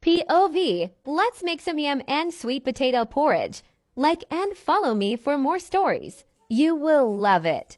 POV, let's make some yam and sweet potato porridge. Like and follow me for more stories. You will love it.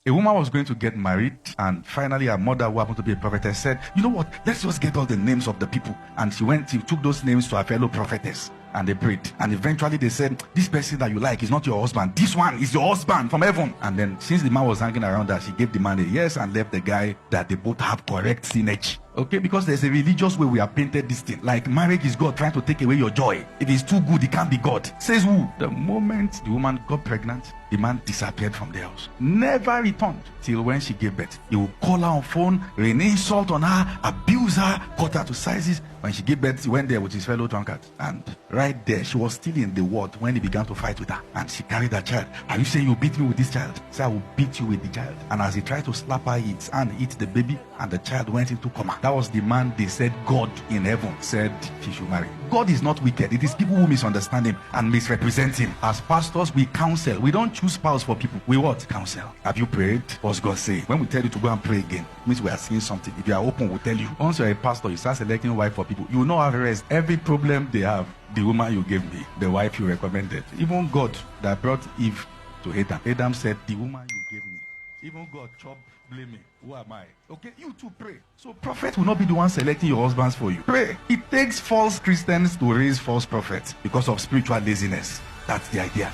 A woman was going to get married, and finally her mother, who happened to be a prophetess, said, you know what, let's just get all the names of the people. And she took those names to her fellow prophetess, and they prayed. And eventually they said, this person that you like is not your husband. This one is your husband from heaven. And then since the man was hanging around her, she gave the man a yes and left the guy that they both have correct lineage. Okay, because there's a religious way we have painted this thing. Like marriage is God trying to take away your joy. If it's too good, it can't be God. Says who? The moment the woman got pregnant, the man disappeared from the house. Never returned till when she gave birth. He would call her on phone, rain insult on her, abuse her, cut her to sizes. When she gave birth, he went there with his fellow drunkards. And right there, she was still in the ward when he began to fight with her. And she carried her child. Are you saying you beat me with this child? Say, I will beat you with the child. And as he tried to slap her, his hand hit the baby, and the child went into coma. That was the man they said God in heaven said she should marry. God is not wicked. It is people who misunderstand him and misrepresent him. As pastors, we counsel. We don't choose spouse for people. We what? Counsel. Have you prayed? What's God say? When we tell you to go and pray again, it means we are seeing something. If you are open, we'll tell you. Once you're a pastor, you start selecting wife for people. You will not have rest. Every problem they have, the woman you gave me, the wife you recommended. Even God that brought Eve to Adam. Adam said, the woman you gave me. Even God chopped blaming. Who am I? Okay, you too pray. So prophet will not be the one selecting your husbands for you. Pray. It takes false Christians to raise false prophets because of spiritual laziness. That's the idea.